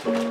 Hello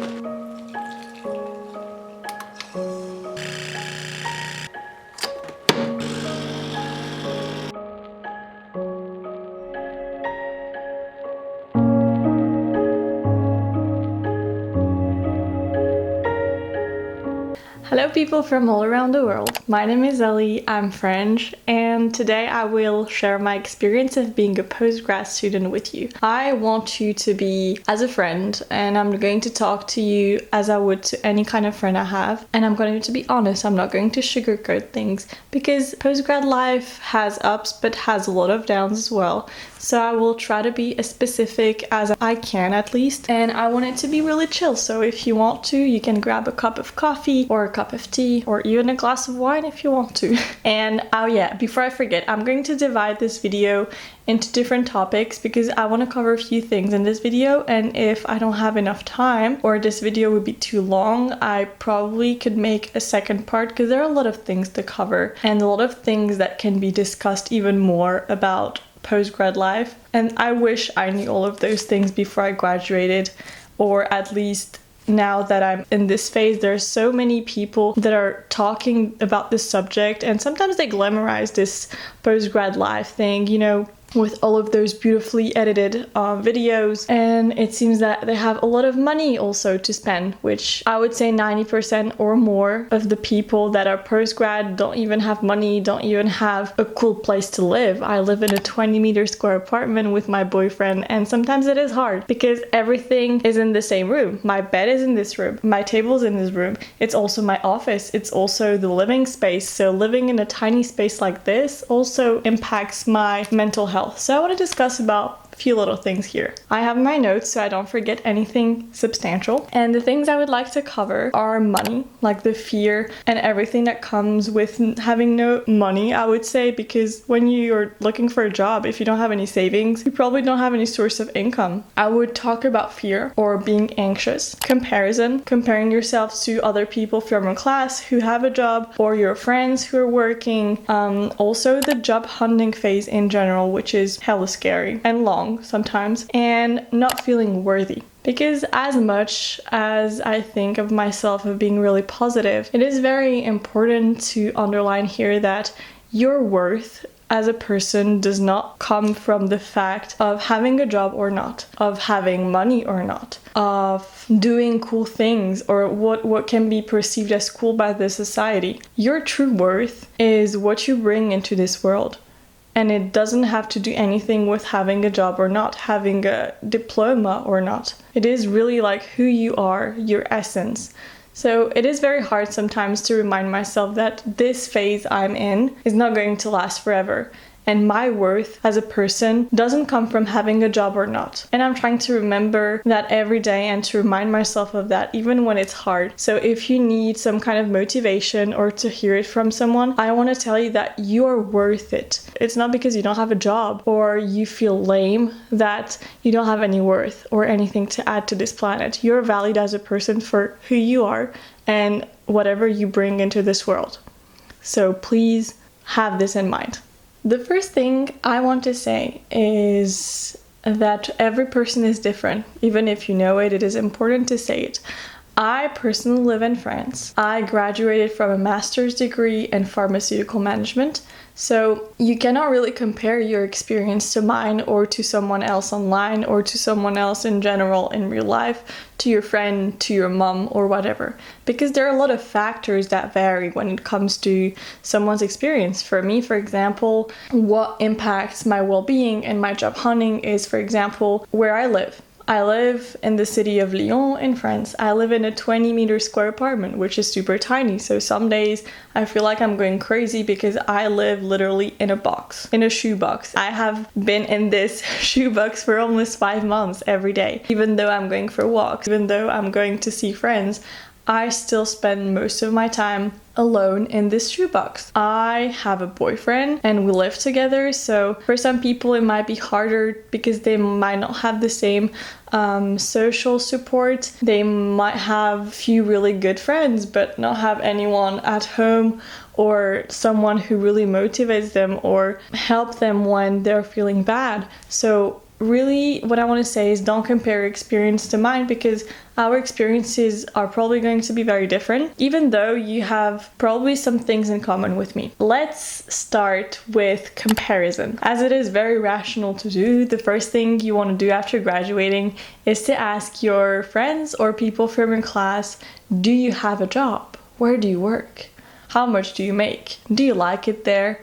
people from all around the world. My name is Ellie, I'm French, and today I will share my experience of being a postgrad student with you. I want you to be as a friend, and I'm going to talk to you as I would to any kind of friend I have. And I'm going to be honest, I'm not going to sugarcoat things, because postgrad life has ups but has a lot of downs as well. So I will try to be as specific as I can at least, and I want it to be really chill. So if you want to, you can grab a cup of coffee or a cup of tea or even a glass of wine if you want to. And oh yeah, before I forget, I'm going to divide this video into different topics because I want to cover a few things in this video, and if I don't have enough time or this video would be too long, I probably could make a second part because there are a lot of things to cover and a lot of things that can be discussed even more about postgrad life. And I wish I knew all of those things before I graduated, or at least now that I'm in this phase. There's so many people that are talking about this subject, and sometimes they glamorize this postgrad life thing, you know, with all of those beautifully edited videos, and it seems that they have a lot of money also to spend, which I would say 90% or more of the people that are postgrad don't even have money, don't even have a cool place to live. I live in a 20-meter square apartment with my boyfriend, and sometimes it is hard because everything is in the same room. My bed is in this room, my table is in this room, it's also my office, it's also the living space. So living in a tiny space like this also impacts my mental health. So I want to discuss about a few little things here. I have my notes so I don't forget anything substantial. And the things I would like to cover are money, like the fear and everything that comes with having no money, I would say, because when you're looking for a job, if you don't have any savings, you probably don't have any source of income. I would talk about fear or being anxious, comparison, comparing yourself to other people from your class who have a job or your friends who are working. Also the job hunting phase in general, which is hella scary and long sometimes, and not feeling worthy. Because as much as I think of myself as being really positive, it is very important to underline here that your worth as a person does not come from the fact of having a job or not, of having money or not, of doing cool things or what can be perceived as cool by the society. Your true worth is what you bring into this world. And it doesn't have to do anything with having a job or not, having a diploma or not. It is really like who you are, your essence. So it is very hard sometimes to remind myself that this phase I'm in is not going to last forever. And my worth as a person doesn't come from having a job or not. And I'm trying to remember that every day and to remind myself of that even when it's hard. So if you need some kind of motivation or to hear it from someone, I want to tell you that you are worth it. It's not because you don't have a job or you feel lame that you don't have any worth or anything to add to this planet. You're valued as a person for who you are and whatever you bring into this world. So please have this in mind. The first thing I want to say is that every person is different. Even if you know it, it is important to say it. I personally live in France. I graduated from a master's degree in pharmaceutical management. So you cannot really compare your experience to mine or to someone else online or to someone else in general in real life, to your friend, to your mom or whatever. Because there are a lot of factors that vary when it comes to someone's experience. For me, for example, what impacts my well-being and my job hunting is, for example, where I live. I live in the city of Lyon in France. I live in a 20-meter square apartment, which is super tiny. So some days I feel like I'm going crazy because I live literally in a box, in a shoebox. I have been in this shoebox for almost 5 months every day. Even though I'm going for walks, even though I'm going to see friends, I still spend most of my time alone in this shoebox. I have a boyfriend and we live together, so for some people it might be harder because they might not have the same social support. They might have a few really good friends but not have anyone at home or someone who really motivates them or help them when they're feeling bad. So really what I want to say is don't compare your experience to mine, because our experiences are probably going to be very different, even though you have probably some things in common with me. Let's start with comparison. As it is very rational to do, the first thing you want to do after graduating is to ask your friends or people from your class, do you have a job? Where do you work? How much do you make? Do you like it there?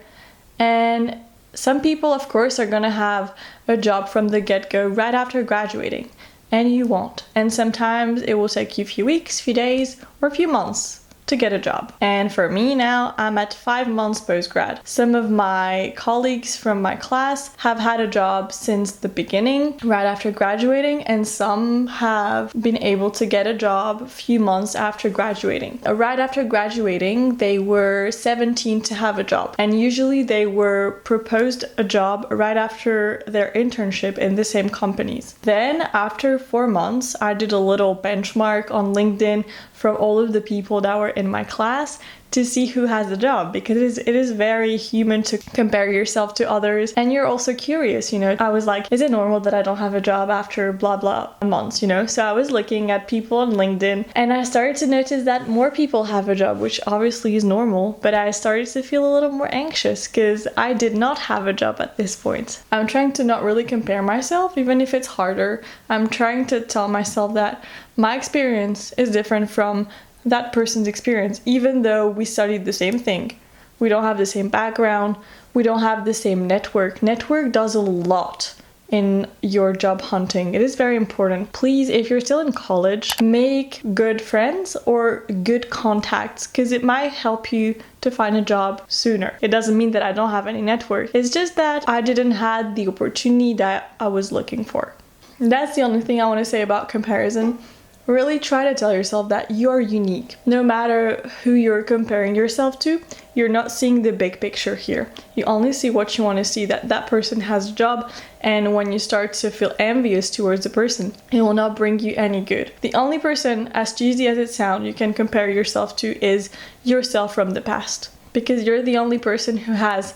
And some people, of course, are gonna have a job from the get-go right after graduating, and you won't. And sometimes it will take you a few weeks, few days, or a few months to get a job. And for me now, I'm at 5 months post-grad. Some of my colleagues from my class have had a job since the beginning, right after graduating, and some have been able to get a job a few months after graduating. Right after graduating, they were 17 to have a job, and usually they were proposed a job right after their internship in the same companies. Then after 4 months, I did a little benchmark on LinkedIn from all of the people that were in my class to see who has a job, because it is very human to compare yourself to others, and you're also curious, you know. I was like, is it normal that I don't have a job after blah blah months, you know? So I was looking at people on LinkedIn, and I started to notice that more people have a job, which obviously is normal, but I started to feel a little more anxious because I did not have a job at this point. I'm trying to not really compare myself, even if it's harder. I'm trying to tell myself that my experience is different from that person's experience, even though we studied the same thing. We don't have the same background, we don't have the same network. Network does a lot in your job hunting. It is very important. Please, if you're still in college, make good friends or good contacts, because it might help you to find a job sooner. It doesn't mean that I don't have any network. It's just that I didn't have the opportunity that I was looking for. That's the only thing I want to say about comparison. Really try to tell yourself that you're unique. No matter who you're comparing yourself to, you're not seeing the big picture here. You only see what you want to see, that that person has a job, and when you start to feel envious towards the person, it will not bring you any good. The only person, as cheesy as it sounds, you can compare yourself to is yourself from the past, because you're the only person who has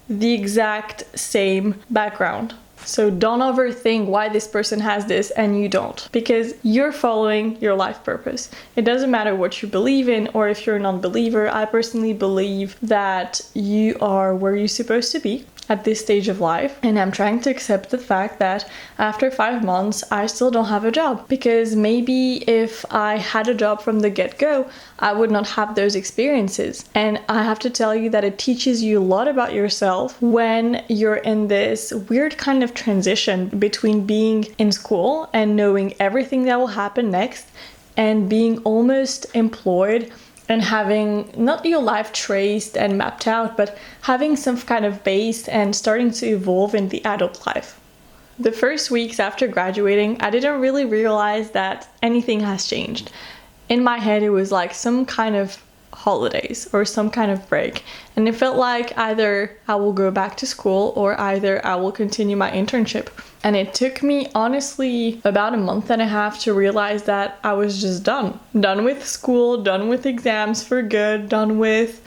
the exact same background. So don't overthink why this person has this and you don't, because you're following your life purpose. It doesn't matter what you believe in, or if you're a non-believer. I personally believe that you are where you're supposed to be at this stage of life, and I'm trying to accept the fact that after 5 months I still don't have a job, because maybe if I had a job from the get-go I would not have those experiences. And I have to tell you that it teaches you a lot about yourself when you're in this weird kind of transition between being in school and knowing everything that will happen next, and being almost employed and having not your life traced and mapped out, but having some kind of base and starting to evolve in the adult life. The first weeks after graduating, I didn't really realize that anything has changed. In my head, it was like some kind of holidays or some kind of break, and it felt like either I will go back to school or either I will continue my internship. And it took me honestly about a month and a half to realize that I was just done with school, done with exams for good, done with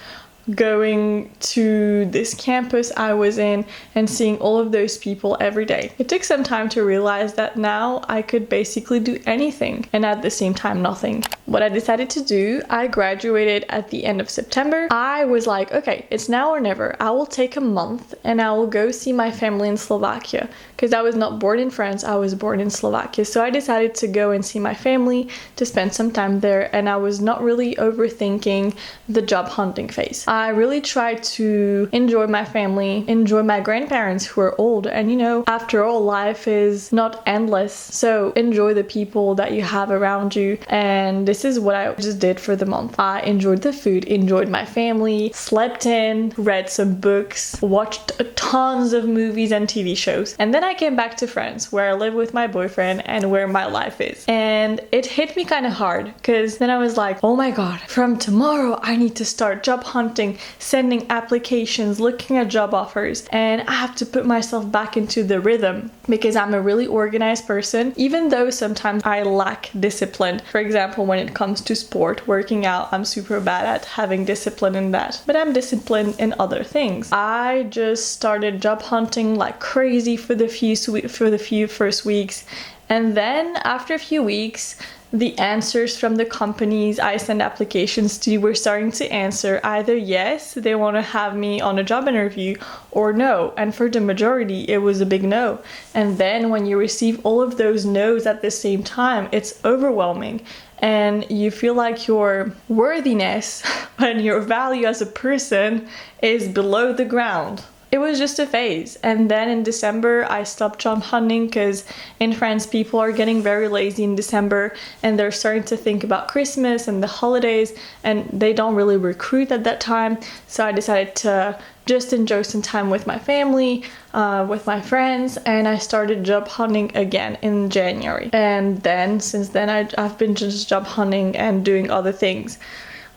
going to this campus I was in and seeing all of those people every day. It took some time to realize that now I could basically do anything and at the same time nothing. What I decided to do, I graduated at the end of September. I was like, okay, it's now or never. I will take a month and I will go see my family in Slovakia, because I was not born in France, I was born in Slovakia. So I decided to go and see my family, to spend some time there, and I was not really overthinking the job hunting phase. I really tried to enjoy my family, enjoy my grandparents who are old, and you know, after all, life is not endless, so enjoy the people that you have around you. And this is what I just did for the month. I enjoyed the food, enjoyed my family, slept in, read some books, watched tons of movies and TV shows, and then I came back to France, where I live with my boyfriend and where my life is. And it hit me kind of hard, because then I was like, oh my god, from tomorrow I need to start job hunting hunting, sending applications, looking at job offers, and I have to put myself back into the rhythm because I'm a really organized person, even though sometimes I lack discipline. For example, when it comes to sport, working out, I'm super bad at having discipline in that, but I'm disciplined in other things. I just started job hunting like crazy for the few first weeks, and then after a few weeks, the answers from the companies I send applications to were starting to answer either yes, they want to have me on a job interview, or no. And for the majority, it was a big no. And then when you receive all of those no's at the same time, it's overwhelming. And you feel like your worthiness and your value as a person is below the ground. It was just a phase. And then in December, I stopped job hunting because in France, people are getting very lazy in December and they're starting to think about Christmas and the holidays, and they don't really recruit at that time. So I decided to just enjoy some time with my family, with my friends, and I started job hunting again in January. And then since then, I've been just job hunting and doing other things.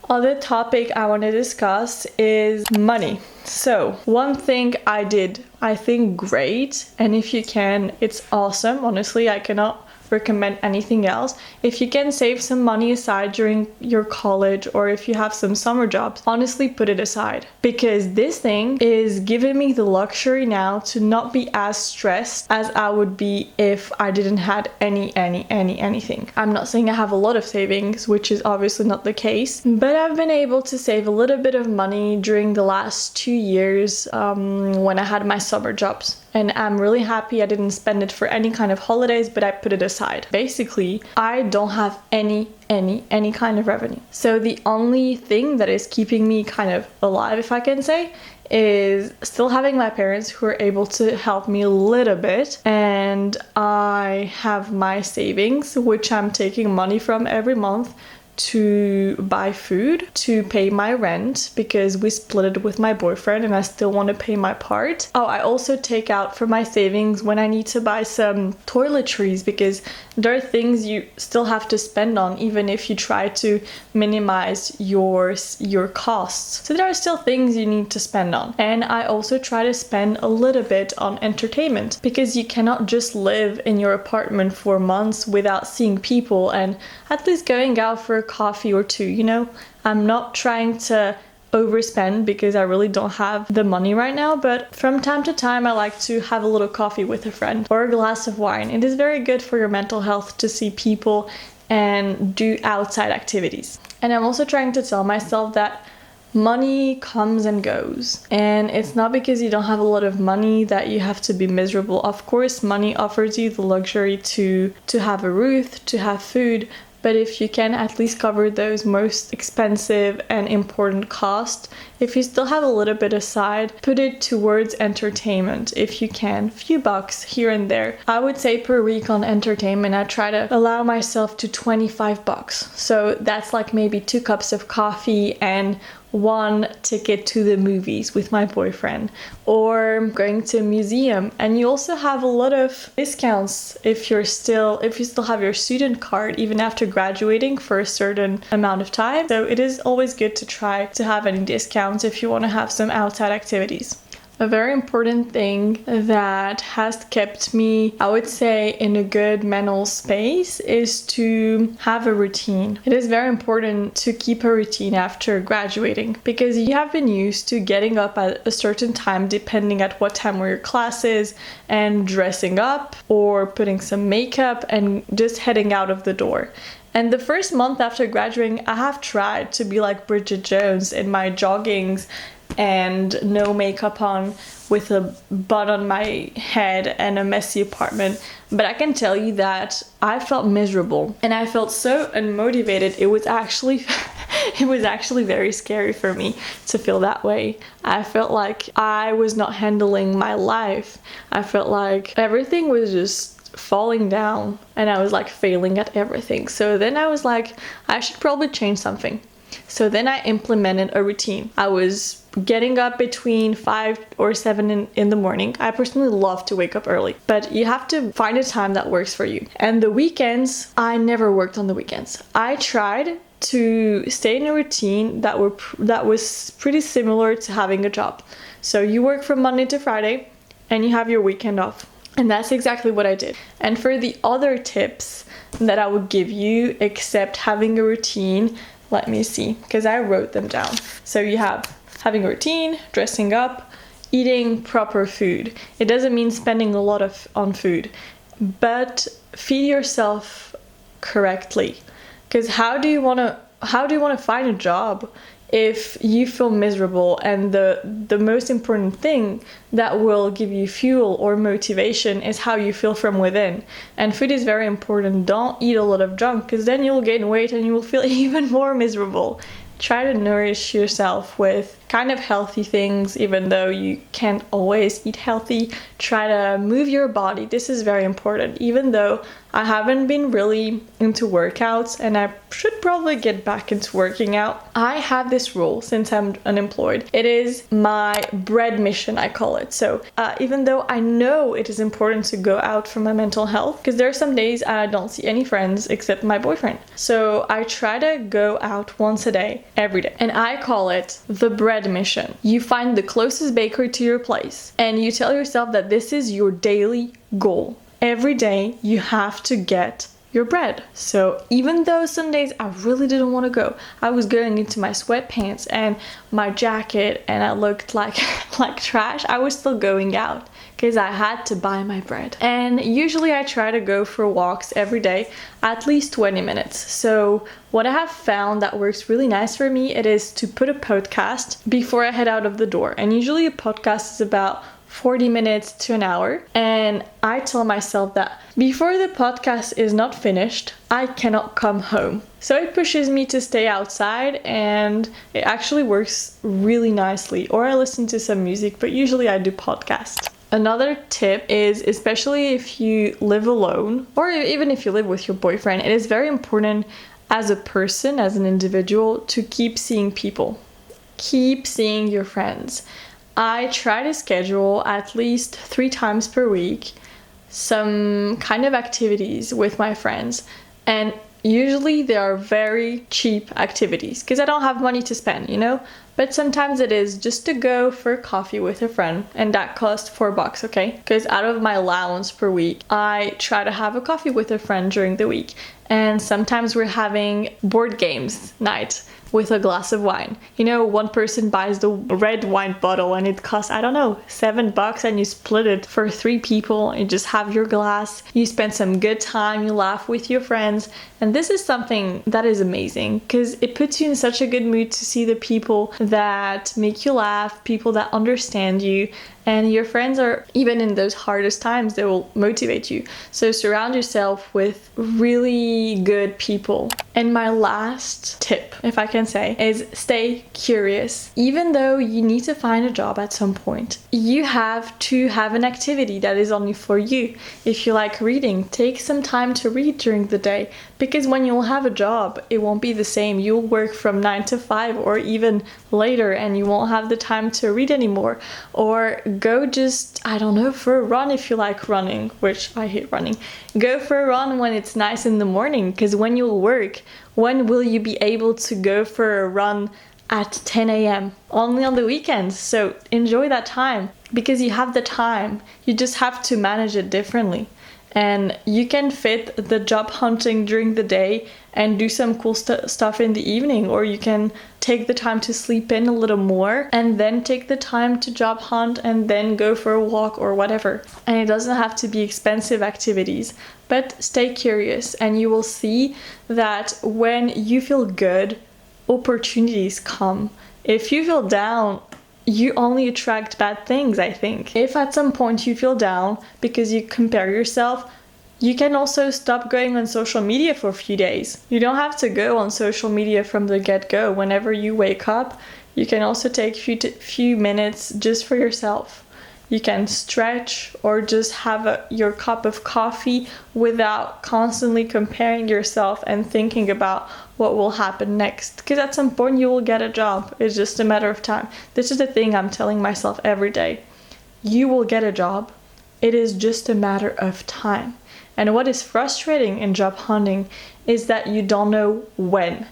Other topic I want to discuss is money. So one thing I did, I think great, and if you can, it's awesome. Honestly, I cannot recommend anything else. If you can save some money aside during your college, or if you have some summer jobs, honestly put it aside, because this thing is giving me the luxury now to not be as stressed as I would be if I didn't had anything. I'm not saying I have a lot of savings, which is obviously not the case, but I've been able to save a little bit of money during the last 2 years when I had my summer jobs. And I'm really happy I didn't spend it for any kind of holidays, but I put it aside. Basically, I don't have any kind of revenue. So the only thing that is keeping me kind of alive, if I can say, is still having my parents who are able to help me a little bit. And I have my savings, which I'm taking money from every month to buy food, to pay my rent, because we split it with my boyfriend and I still want to pay my part. Oh, I also take out from my savings when I need to buy some toiletries, because there are things you still have to spend on even if you try to minimize your costs. So there are still things you need to spend on. And I also try to spend a little bit on entertainment, because you cannot just live in your apartment for months without seeing people and at least going out for a coffee or two, you know? I'm not trying to overspend because I really don't have the money right now, but from time to time I like to have a little coffee with a friend or a glass of wine. It is very good for your mental health to see people and do outside activities. And I'm also trying to tell myself that money comes and goes, and it's not because you don't have a lot of money that you have to be miserable. Of course, money offers you the luxury to have a roof, to have food, but if you can at least cover those most expensive and important costs, if you still have a little bit aside, put it towards entertainment if you can. Few bucks here and there. I would say per week on entertainment, I try to allow myself to 25 bucks. So that's like maybe 2 cups of coffee and 1 ticket to the movies with my boyfriend, or going to a museum. And you also have a lot of discounts if you still have your student card even after graduating for a certain amount of time. So it is always good to try to have any discounts if you want to have some outside activities. A very important thing that has kept me, I would say, in a good mental space is to have a routine. It is very important to keep a routine after graduating, because you have been used to getting up at a certain time depending at what time were your classes, and dressing up or putting some makeup and just heading out of the door. And the first month after graduating, I have tried to be like Bridget Jones in my joggings and no makeup on, with a bun on my head and a messy apartment. But I can tell you that I felt miserable and I felt so unmotivated. It was actually very scary for me to feel that way. I felt like I was not handling my life. I felt like everything was just falling down and I was like failing at everything. So then I was like, I should probably change something. So then I implemented a routine. I was getting up between 5 or 7 in the morning. I personally love to wake up early, but you have to find a time that works for you. And the weekends, I never worked on the weekends. I tried to stay in a routine that was pretty similar to having a job. So you work from Monday to Friday and you have your weekend off. And that's exactly what I did. And for the other tips that I would give you, except having a routine, let me see, because I wrote them down. So you have having a routine, dressing up, eating proper food. It doesn't mean spending a lot on food, but feed yourself correctly. Because how do you want to find a job if you feel miserable? And the most important thing that will give you fuel or motivation is how you feel from within. And food is very important. Don't eat a lot of junk, because then you'll gain weight and you will feel even more miserable. Try to nourish yourself with kind of healthy things, even though you can't always eat healthy. Try to move your body. This is very important. Even though I haven't been really into workouts, and I should probably get back into working out, I have this rule since I'm unemployed. It is my bread mission, I call it. So even though I know it is important to go out for my mental health, because there are some days I don't see any friends except my boyfriend. So I try to go out once a day, every day. And I call it the bread mission. You find the closest bakery to your place and you tell yourself that this is your daily goal. Every day you have to get your bread. So even though some days I really didn't want to go, I was going into my sweatpants and my jacket and I looked like trash, I was still going out because I had to buy my bread. And usually I try to go for walks every day, at least 20 minutes. So what I have found that works really nice for me, it is to put a podcast before I head out of the door. And usually a podcast is about 40 minutes to an hour, and I tell myself that before the podcast is not finished, I cannot come home. So it pushes me to stay outside, and it actually works really nicely. Or I listen to some music, but usually I do podcasts. Another tip is, especially if you live alone, or even if you live with your boyfriend, it is very important as a person, as an individual, to keep seeing people. Keep seeing your friends. I try to schedule at least 3 times per week some kind of activities with my friends, and usually they are very cheap activities because I don't have money to spend, but sometimes it is just to go for coffee with a friend, and that costs $4, okay? Because out of my allowance per week, I try to have a coffee with a friend during the week, and sometimes we're having board games night with a glass of wine. One person buys the red wine bottle and it costs, I don't know, $7, and you split it for 3 people. You just have your glass, you spend some good time, you laugh with your friends. And this is something that is amazing because it puts you in such a good mood to see the people that make you laugh, people that understand you. And your friends are, even in those hardest times, they will motivate you. So surround yourself with really good people. And my last tip, if I can say, is stay curious. Even though you need to find a job at some point, you have to have an activity that is only for you. If you like reading, take some time to read during the day, because when you'll have a job, it won't be the same. You'll work from 9 to 5 or even later, and you won't have the time to read anymore. Or go just, I don't know, for a run if you like running, which I hate running. Go for a run when it's nice in the morning, because when you'll work, when will you be able to go for a run at 10 a.m? Only on the weekends. So enjoy that time because you have the time. You just have to manage it differently. And you can fit the job hunting during the day and do some cool stuff in the evening, or you can take the time to sleep in a little more and then take the time to job hunt and then go for a walk or whatever. And it doesn't have to be expensive activities, but stay curious and you will see that when you feel good, opportunities come. If you feel down, you only attract bad things, I think. If at some point you feel down because you compare yourself, you can also stop going on social media for a few days. You don't have to go on social media from the get-go. Whenever you wake up, you can also take few minutes just for yourself. you can stretch or just have your cup of coffee without constantly comparing yourself and thinking about what will happen next. Because at some point you will get a job. It's just a matter of time. This is the thing I'm telling myself every day. You will get a job. It is just a matter of time. And what is frustrating in job hunting is that you don't know when.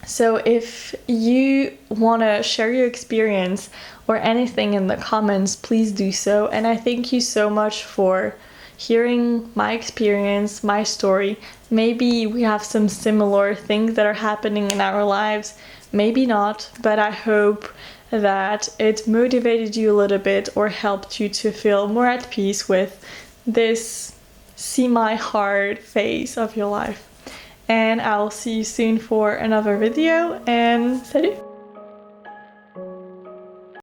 So if you want to share your experience or anything in the comments, please do so. And I thank you so much for hearing my experience, my story. Maybe we have some similar things that are happening in our lives, maybe not, but I hope that it motivated you a little bit or helped you to feel more at peace with this semi-hard phase of your life. And I'll see you soon for another video, and salut!